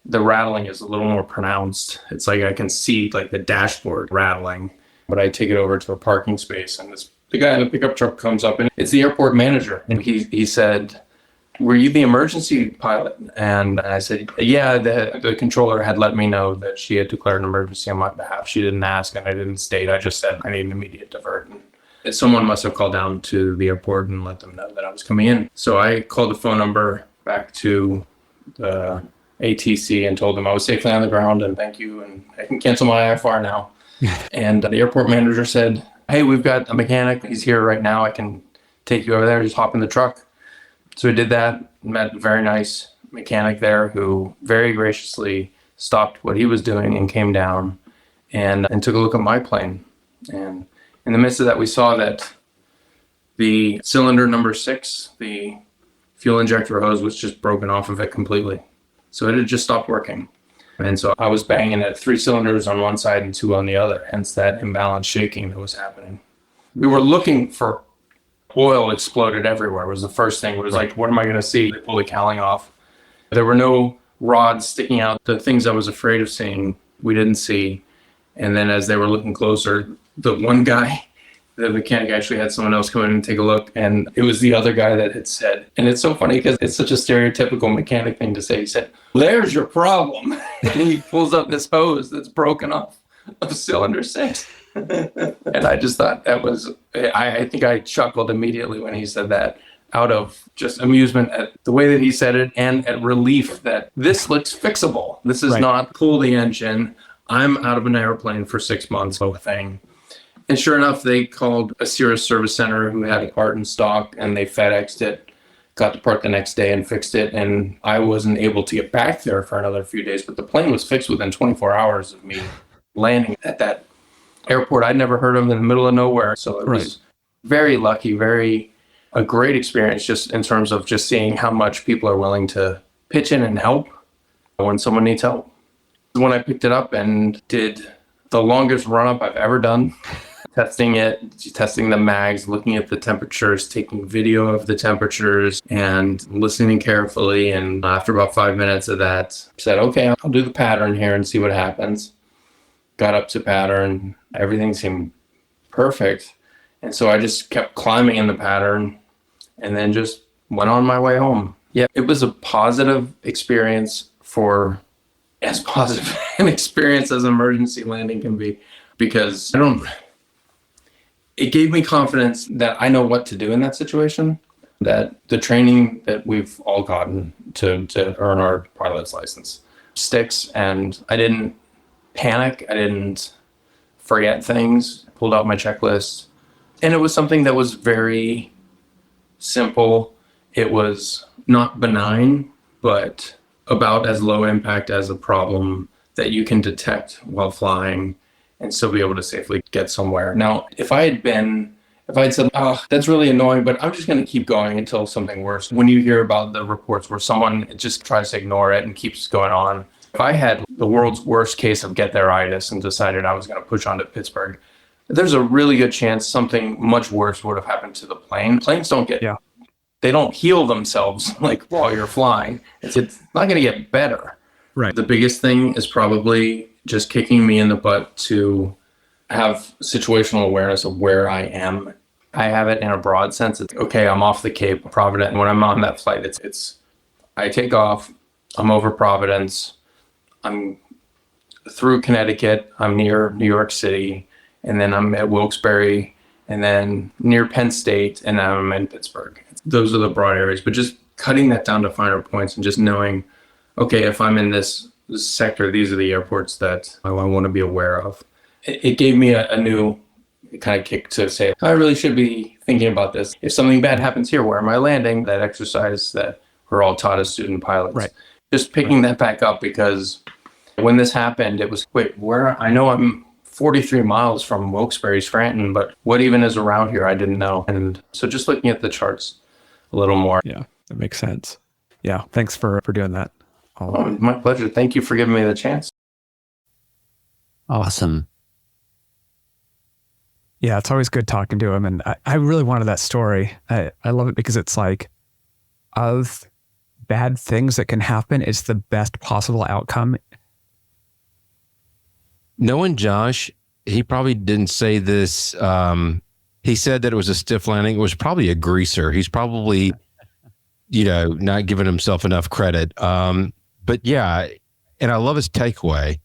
[SPEAKER 5] the rattling is a little more pronounced. It's like I can see like the dashboard rattling, but I take it over to a parking space, and the guy in the pickup truck comes up, and it's the airport manager. And he said, were you the emergency pilot? And I said, yeah, the controller had let me know that she had declared an emergency on my behalf. She didn't ask and I didn't state. I just said I need an immediate divert. And someone must have called down to the airport and let them know that I was coming in. So I called the phone number back to the ATC and told them I was safely on the ground and thank you. And I can cancel my IFR now. And the airport manager said, hey, we've got a mechanic. He's here right now. I can take you over there. Just hop in the truck. So we did that, met a very nice mechanic there who very graciously stopped what he was doing and came down and took a look at my plane. And in the midst of that, we saw that the cylinder number 6, the fuel injector hose, was just broken off of it completely. So it had just stopped working. And so I was banging at 3 cylinders on one side and 2 on the other, hence that imbalance shaking that was happening. We were looking for oil. Exploded everywhere was the first thing. It was like, what am I going to see? They pull the cowling off. There were no rods sticking out. The things I was afraid of seeing, we didn't see. And then as they were looking closer, the one guy, the mechanic, actually had someone else come in and take a look. And it was the other guy that had said, and it's so funny because it's such a stereotypical mechanic thing to say. He said, there's your problem. And he pulls up this hose that's broken off of cylinder 6. And I just thought that was, I think I chuckled immediately when he said that, out of just amusement at the way that he said it and at relief that this looks fixable. This is not pull the engine. I'm out of an airplane for 6 months of a thing. And sure enough, they called a Cirrus service center who had a part in stock, and they FedExed it, got the part the next day and fixed it. And I wasn't able to get back there for another few days, but the plane was fixed within 24 hours of me landing at that airport I'd never heard of in the middle of nowhere. So it was very lucky, very a great experience just in terms of just seeing how much people are willing to pitch in and help when someone needs help. When I picked it up and did the longest run-up I've ever done, testing the mags, looking at the temperatures, taking video of the temperatures and listening carefully. And after about 5 minutes of that, said, okay, I'll do the pattern here and see what happens. Got up to pattern. Everything seemed perfect. And so I just kept climbing in the pattern and then just went on my way home. Yeah, it was a positive experience, for as positive an experience as emergency landing can be, because it gave me confidence that I know what to do in that situation, that the training that we've all gotten to earn our pilot's license sticks, and I didn't panic. I didn't forget things, pulled out my checklist, and it was something that was very simple. It was not benign, but about as low impact as a problem that you can detect while flying and still be able to safely get somewhere. Now, if I had said, oh, that's really annoying, but I'm just going to keep going until something worse. When you hear about the reports where someone just tries to ignore it and keeps going on, if I had the world's worst case of get there-itis and decided I was going to push on to Pittsburgh, there's a really good chance something much worse would have happened to the plane. Planes don't they don't heal themselves like while you're flying. It's not going to get better.
[SPEAKER 4] Right.
[SPEAKER 5] The biggest thing is probably just kicking me in the butt to have situational awareness of where I am. I have it in a broad sense. It's okay, I'm off the Cape Providence. And when I'm on that flight, it's I take off, I'm over Providence, I'm through Connecticut, I'm near New York City, and then I'm at Wilkes-Barre, and then near Penn State, and then I'm in Pittsburgh. Those are the broad areas, but just cutting that down to finer points and just knowing, okay, if I'm in this sector, these are the airports that I want to be aware of. It gave me a new kind of kick to say, I really should be thinking about this. If something bad happens here, where am I landing? That exercise that we're all taught as student pilots.
[SPEAKER 4] Right.
[SPEAKER 5] Just picking that back up, because when this happened, it was, wait, where? I know I'm 43 miles from Wilkes-Barre, Scranton, but what even is around here? I didn't know. And so just looking at the charts a little more.
[SPEAKER 4] Yeah, that makes sense. Yeah, thanks for doing that.
[SPEAKER 5] Oh, my pleasure. Thank you for giving me the chance.
[SPEAKER 3] Awesome.
[SPEAKER 4] Yeah, it's always good talking to him. And I really wanted that story. I love it because it's like, of bad things that can happen, it's the best possible outcome.
[SPEAKER 2] Knowing Josh, he probably didn't say this. He said that it was a stiff landing. It was probably a greaser. He's probably, not giving himself enough credit. But yeah, and I love his takeaway.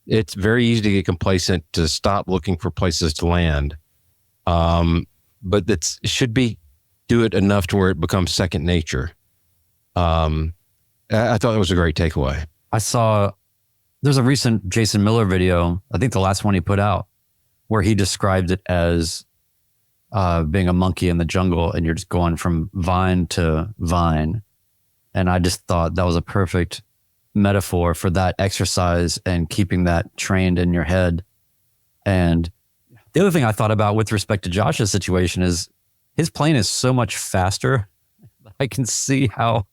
[SPEAKER 2] It's very easy to get complacent, to stop looking for places to land. But it should do it enough to where it becomes second nature. I thought that was a great takeaway.
[SPEAKER 3] I saw, there's a recent Jason Miller video, I think the last one he put out, where he described it as being a monkey in the jungle, and you're just going from vine to vine. And I just thought that was a perfect metaphor for that exercise and keeping that trained in your head. And the other thing I thought about with respect to Josh's situation is his plane is so much faster. I can see how,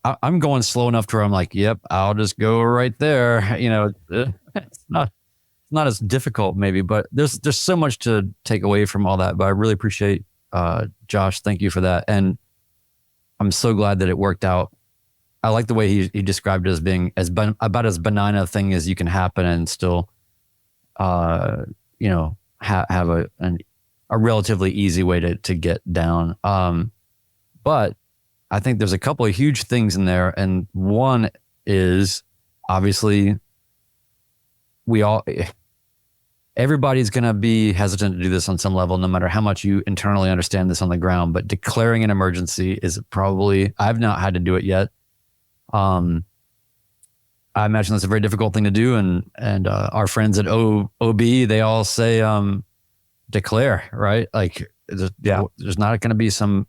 [SPEAKER 3] I'm going slow enough to where I'm like, yep, I'll just go right there. It's not as difficult maybe, but there's so much to take away from all that. But I really appreciate Josh. Thank you for that. And I'm so glad that it worked out. I like the way he described it as being about as benign a thing as you can happen and still, have a relatively easy way to get down. But I think there's a couple of huge things in there. And one is obviously everybody's going to be hesitant to do this on some level, no matter how much you internally understand this on the ground, but declaring an emergency is probably, I've not had to do it yet. I imagine that's a very difficult thing to do. And our friends at OB, they all say, declare, right? Like, there's not going to be some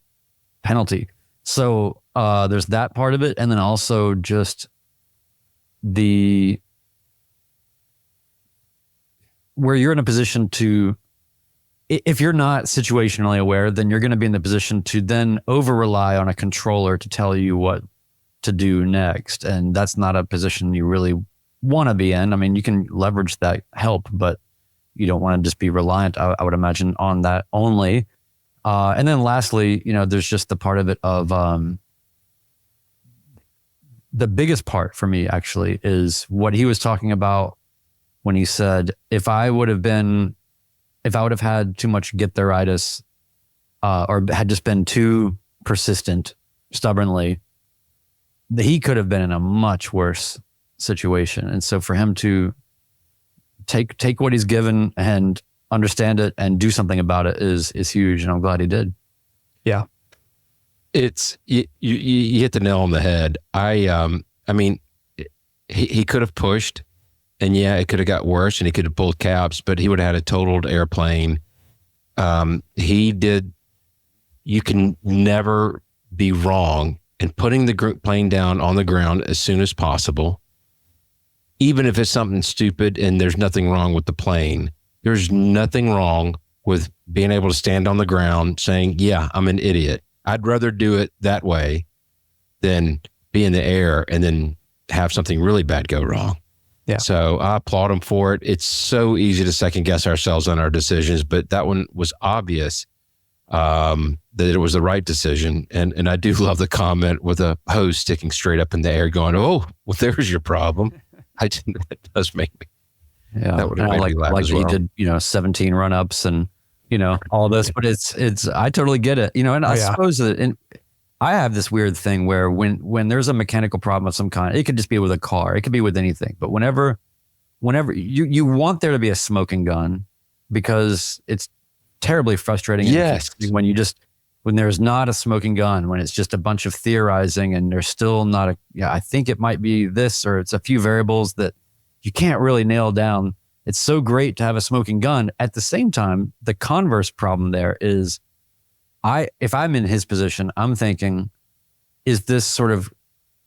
[SPEAKER 3] penalty. So there's that part of it. And then also just where you're in a position to if you're not situationally aware, then you're going to be in the position to then over rely on a controller to tell you what to do next. And that's not a position you really want to be in. I mean, you can leverage that help, but you don't want to just be reliant, I would imagine, on that only. And then lastly, there's just the part of it of the biggest part for me actually is what he was talking about when he said, if I would have had too much get-there-itis or had just been too persistent stubbornly, he could have been in a much worse situation. And so for him to take what he's given and understand it and do something about it is huge. And I'm glad he did.
[SPEAKER 4] Yeah.
[SPEAKER 2] It's you hit the nail on the head. I mean, he could have pushed, and yeah, it could have got worse, and he could have pulled cabs, but he would have had a totaled airplane. He did. You can never be wrong in putting the plane down on the ground as soon as possible, even if it's something stupid and there's nothing wrong with the plane. There's nothing wrong with being able to stand on the ground saying, yeah, I'm an idiot. I'd rather do it that way than be in the air and then have something really bad go wrong.
[SPEAKER 4] Yeah.
[SPEAKER 2] So I applaud him for it. It's so easy to second guess ourselves on our decisions, but that one was obvious that it was the right decision. And I do love the comment with a hose sticking straight up in the air going, oh, well, there's your problem. That does make me.
[SPEAKER 3] Yeah.
[SPEAKER 2] That would have made me laugh as well.
[SPEAKER 3] He did, 17 run-ups and, all this, but it's, I totally get it, and I suppose that I have this weird thing where when there's a mechanical problem of some kind, it could just be with a car, it could be with anything, but whenever you want there to be a smoking gun because it's terribly frustrating.
[SPEAKER 2] Yes.
[SPEAKER 3] When there's not a smoking gun, when it's just a bunch of theorizing and there's still not I think it might be this, or it's a few variables that you can't really nail down. It's so great to have a smoking gun. At the same time, the converse problem there is if I'm in his position, I'm thinking, is this sort of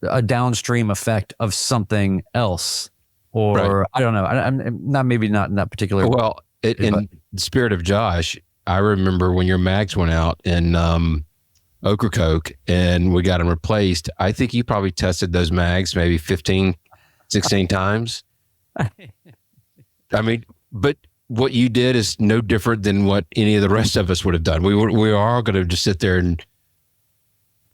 [SPEAKER 3] a downstream effect of something else? Or right. I don't know. I'm not in that particular.
[SPEAKER 2] Well, in the spirit of Josh, I remember when your mags went out in Ocracoke and we got them replaced. I think you probably tested those mags maybe 15, 16 times. I mean, but what you did is no different than what any of the rest of us would have done. We are all going to just sit there and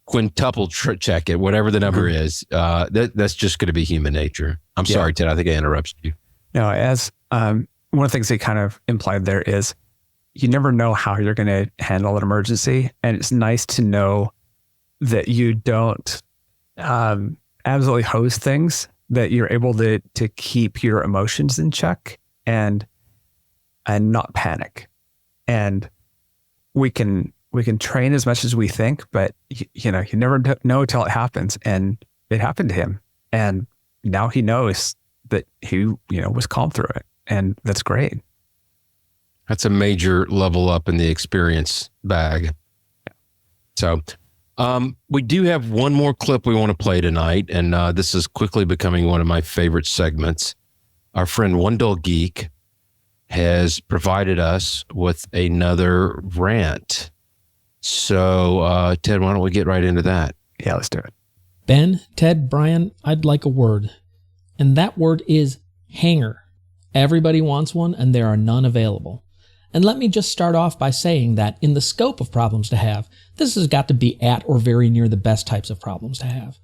[SPEAKER 2] quintuple check it, whatever the number is. That's just going to be human nature. I'm sorry, Ted. I think I interrupted you.
[SPEAKER 4] No, as one of the things they kind of implied there is you never know how you're going to handle an emergency. And it's nice to know that you don't absolutely hose things, that you're able to keep your emotions in check and not panic. And we can train as much as we think, but you never know till it happens. And it happened to him. And now he knows that he, was calm through it. And that's great.
[SPEAKER 2] That's a major level up in the experience bag. So we do have one more clip we want to play tonight. And this is quickly becoming one of my favorite segments. Our friend One Dull Geek has provided us with another rant. So, Ted, why don't we get right into that?
[SPEAKER 4] Yeah, let's do it.
[SPEAKER 6] Ben, Ted, Brian, I'd like a word. And that word is hangar. Everybody wants one, and there are none available. And let me just start off by saying that in the scope of problems to have, this has got to be at or very near the best types of problems to have.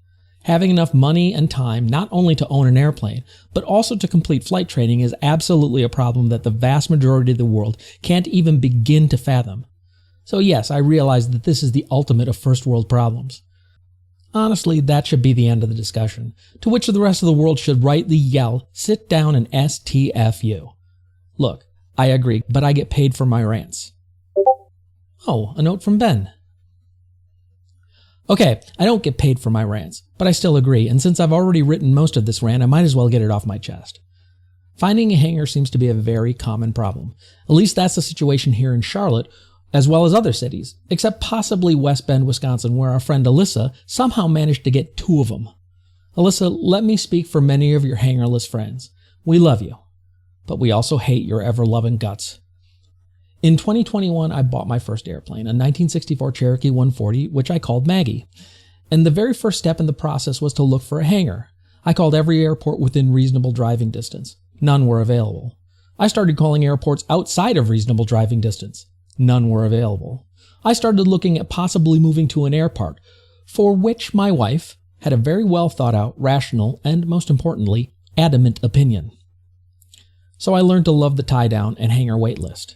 [SPEAKER 6] Having enough money and time not only to own an airplane, but also to complete flight training is absolutely a problem that the vast majority of the world can't even begin to fathom. So yes, I realize that this is the ultimate of first world problems. Honestly, that should be the end of the discussion, to which the rest of the world should rightly yell, sit down and STFU. Look, I agree, but I get paid for my rants. Oh, a note from Ben. Okay, I don't get paid for my rants, but I still agree, and since I've already written most of this rant, I might as well get it off my chest. Finding a hangar seems to be a very common problem. At least that's the situation here in Charlotte, as well as other cities, except possibly West Bend, Wisconsin, where our friend Alyssa somehow managed to get 2 of them. Alyssa, let me speak for many of your hangarless friends. We love you, but we also hate your ever-loving guts. In 2021, I bought my first airplane, a 1964 Cherokee 140, which I called Maggie. And the very first step in the process was to look for a hangar. I called every airport within reasonable driving distance. None were available. I started calling airports outside of reasonable driving distance. None were available. I started looking at possibly moving to an airport, for which my wife had a very well thought out, rational, and most importantly, adamant opinion. So I learned to love the tie-down and hangar wait list.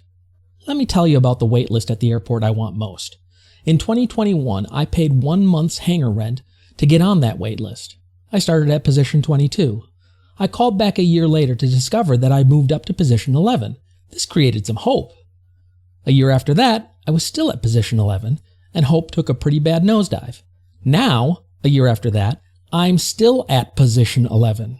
[SPEAKER 6] Let me tell you about the wait list at the airport I want most. In 2021, I paid 1 month's hangar rent to get on that wait list. I started at position 22. I called back a year later to discover that I moved up to position 11. This created some hope. A year after that, I was still at position 11, and hope took a pretty bad nosedive. Now, a year after that, I'm still at position 11.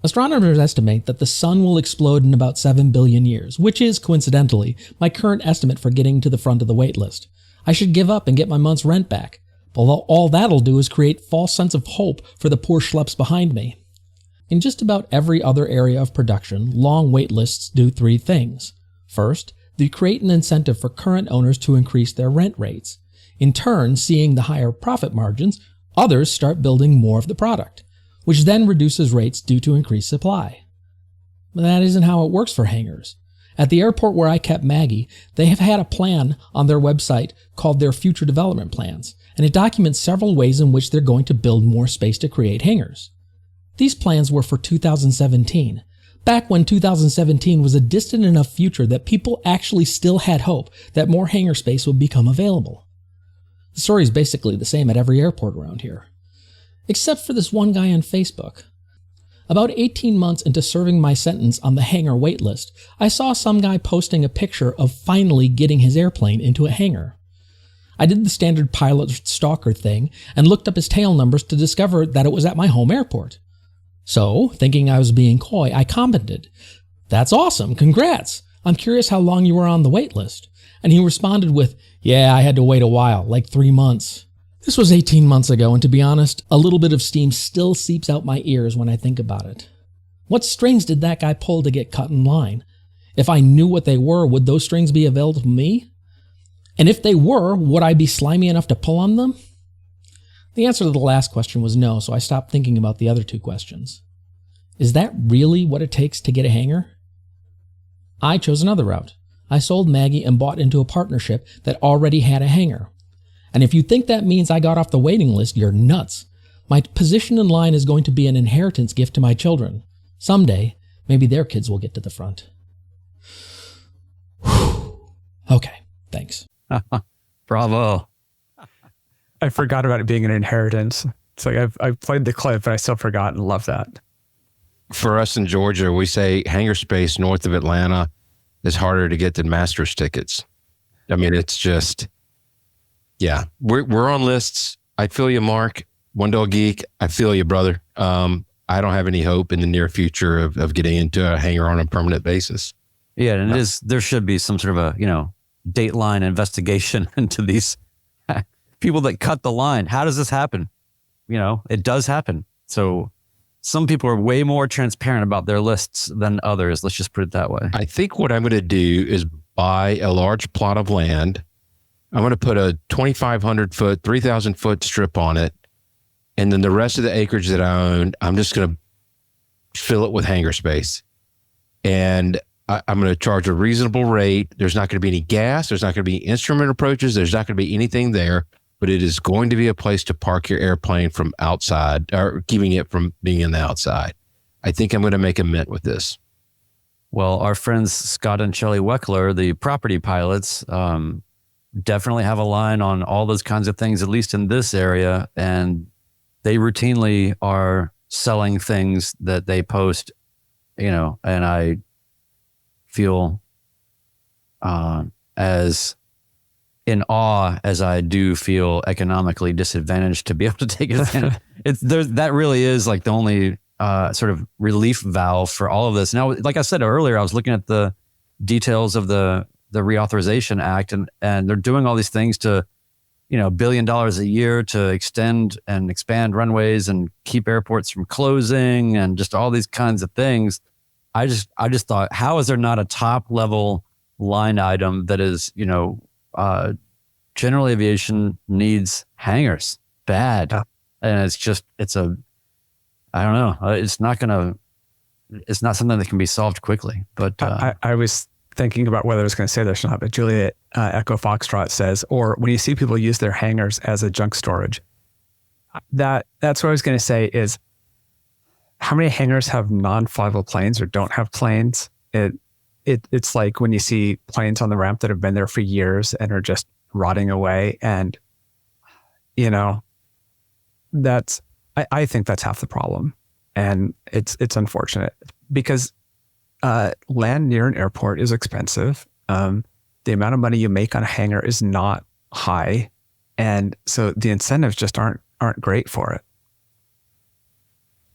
[SPEAKER 6] Astronomers estimate that the sun will explode in about 7 billion years, which is, coincidentally, my current estimate for getting to the front of the wait list. I should give up and get my month's rent back. But all that'll do is create false sense of hope for the poor schleps behind me. In just about every other area of production, long wait lists do 3 things. First, they create an incentive for current owners to increase their rent rates. In turn, seeing the higher profit margins, others start building more of the product, which then reduces rates due to increased supply. But that isn't how it works for hangars. At the airport where I kept Maggie, they have had a plan on their website called their Future Development Plans, and it documents several ways in which they're going to build more space to create hangars. These plans were for 2017, back when 2017 was a distant enough future that people actually still had hope that more hangar space would become available. The story is basically the same at every airport around here. Except for this one guy on Facebook. About 18 months into serving my sentence on the hangar wait list, I saw some guy posting a picture of finally getting his airplane into a hangar. I did the standard pilot stalker thing and looked up his tail numbers to discover that it was at my home airport. So, thinking I was being coy, I commented, "That's awesome, congrats! I'm curious how long you were on the wait list." And he responded with, "Yeah, I had to wait a while, like 3 months." This was 18 months ago, and to be honest, a little bit of steam still seeps out my ears when I think about it. What strings did that guy pull to get cut in line? If I knew what they were, would those strings be available to me? And if they were, would I be slimy enough to pull on them? The answer to the last question was no, so I stopped thinking about the other 2 questions. Is that really what it takes to get a hangar? I chose another route. I sold Maggie and bought into a partnership that already had a hangar. And if you think that means I got off the waiting list, you're nuts. My position in line is going to be an inheritance gift to my children. Someday, maybe their kids will get to the front. Okay, thanks.
[SPEAKER 3] Bravo.
[SPEAKER 4] I forgot about it being an inheritance. It's like I've played the clip, but I still forgot and love that.
[SPEAKER 2] For us in Georgia, we say hangar space north of Atlanta is harder to get than Masters tickets. I mean, it's just, yeah, we're on lists. I feel you, Mark. One Dog Geek. I feel you, brother. I don't have any hope in the near future of getting into a hangar on a permanent basis.
[SPEAKER 3] Yeah, and there should be some sort of a, Dateline investigation into these people that cut the line. How does this happen? It does happen. So some people are way more transparent about their lists than others. Let's just put it that way.
[SPEAKER 2] I think what I'm going to do is buy a large plot of land. I'm going to put a 2,500 foot, 3,000 foot strip on it. And then the rest of the acreage that I own, I'm just going to fill it with hangar space. And I'm going to charge a reasonable rate. There's not going to be any gas. There's not going to be instrument approaches. There's not going to be anything there, but it is going to be a place to park your airplane from outside or keeping it from being in the outside. I think I'm going to make a mint with this.
[SPEAKER 3] Well, our friends Scott and Shelley Weckler, the property pilots, definitely have a line on all those kinds of things, at least in this area. And they routinely are selling things that they post, and I feel as in awe as I do feel economically disadvantaged to be able to take advantage. That really is like the only sort of relief valve for all of this. Now, like I said earlier, I was looking at the details of the Reauthorization Act, and they're doing all these things to, $1 billion a year to extend and expand runways and keep airports from closing and just all these kinds of things. I just thought, how is there not a top level line item that is, general aviation needs hangars bad.
[SPEAKER 4] Yeah.
[SPEAKER 3] And I don't know. It's not something that can be solved quickly, but
[SPEAKER 4] I was thinking about whether I was going to say this or not, but Juliet Echo Foxtrot says, or when you see people use their hangars as a junk storage, that's what I was going to say is, how many hangars have non-flyable planes or don't have planes? It's like when you see planes on the ramp that have been there for years and are just rotting away. And, I think that's half the problem. And it's unfortunate because land near an airport is expensive. The amount of money you make on a hangar is not high. And so the incentives just aren't great for it.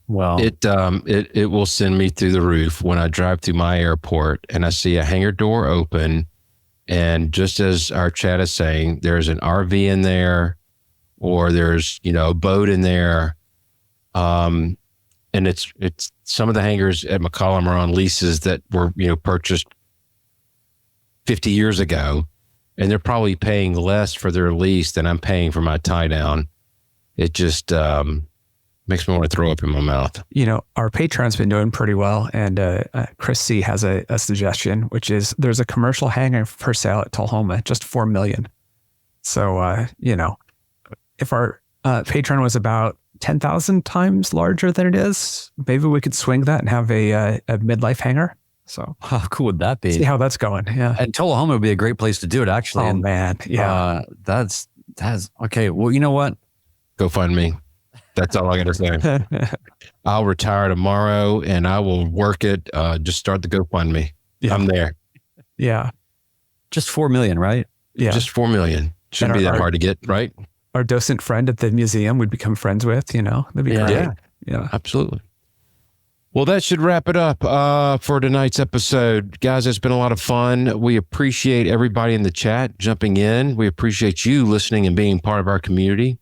[SPEAKER 3] well,
[SPEAKER 2] It will send me through the roof when I drive through my airport and I see a hangar door open, and just as our chat is saying, there's an RV in there, or there's a boat in there, and it's some of the hangars at McCollum are on leases that were purchased 50 years ago, and they're probably paying less for their lease than I'm paying for my tie down. It just makes me want to throw up in my mouth.
[SPEAKER 4] Our Patreon's been doing pretty well. And Chris C has a suggestion, which is there's a commercial hangar for sale at Tullahoma, just $4 million. So, if our Patreon was about 10,000 times larger than it is, maybe we could swing that and have a midlife hangar. So
[SPEAKER 3] how cool would that be?
[SPEAKER 4] See how that's going. Yeah.
[SPEAKER 3] And Tullahoma would be a great place to do it, actually.
[SPEAKER 4] Oh,
[SPEAKER 3] And,
[SPEAKER 4] man. Yeah.
[SPEAKER 3] that's okay. Well, you know what?
[SPEAKER 2] Go fund me. That's all I got to say. I'll retire tomorrow and I will work it. Just start the GoFundMe.
[SPEAKER 4] Yeah.
[SPEAKER 2] I'm there.
[SPEAKER 4] Yeah.
[SPEAKER 3] Just 4 million, right?
[SPEAKER 4] Yeah.
[SPEAKER 2] Just 4 million. Shouldn't be that hard to get, right?
[SPEAKER 4] Our docent friend at the museum would become friends with, that'd be great.
[SPEAKER 2] Yeah.
[SPEAKER 4] Yeah.
[SPEAKER 2] Absolutely. Well, that should wrap it up for tonight's episode. Guys, it's been a lot of fun. We appreciate everybody in the chat jumping in. We appreciate you listening and being part of our community.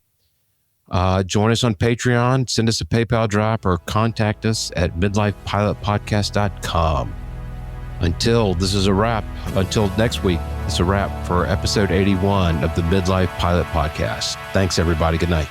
[SPEAKER 2] Join us on Patreon, send us a PayPal drop, or contact us at midlifepilotpodcast.com. Until next week, it's a wrap for episode 81 of the Midlife Pilot Podcast. Thanks, everybody. Good night.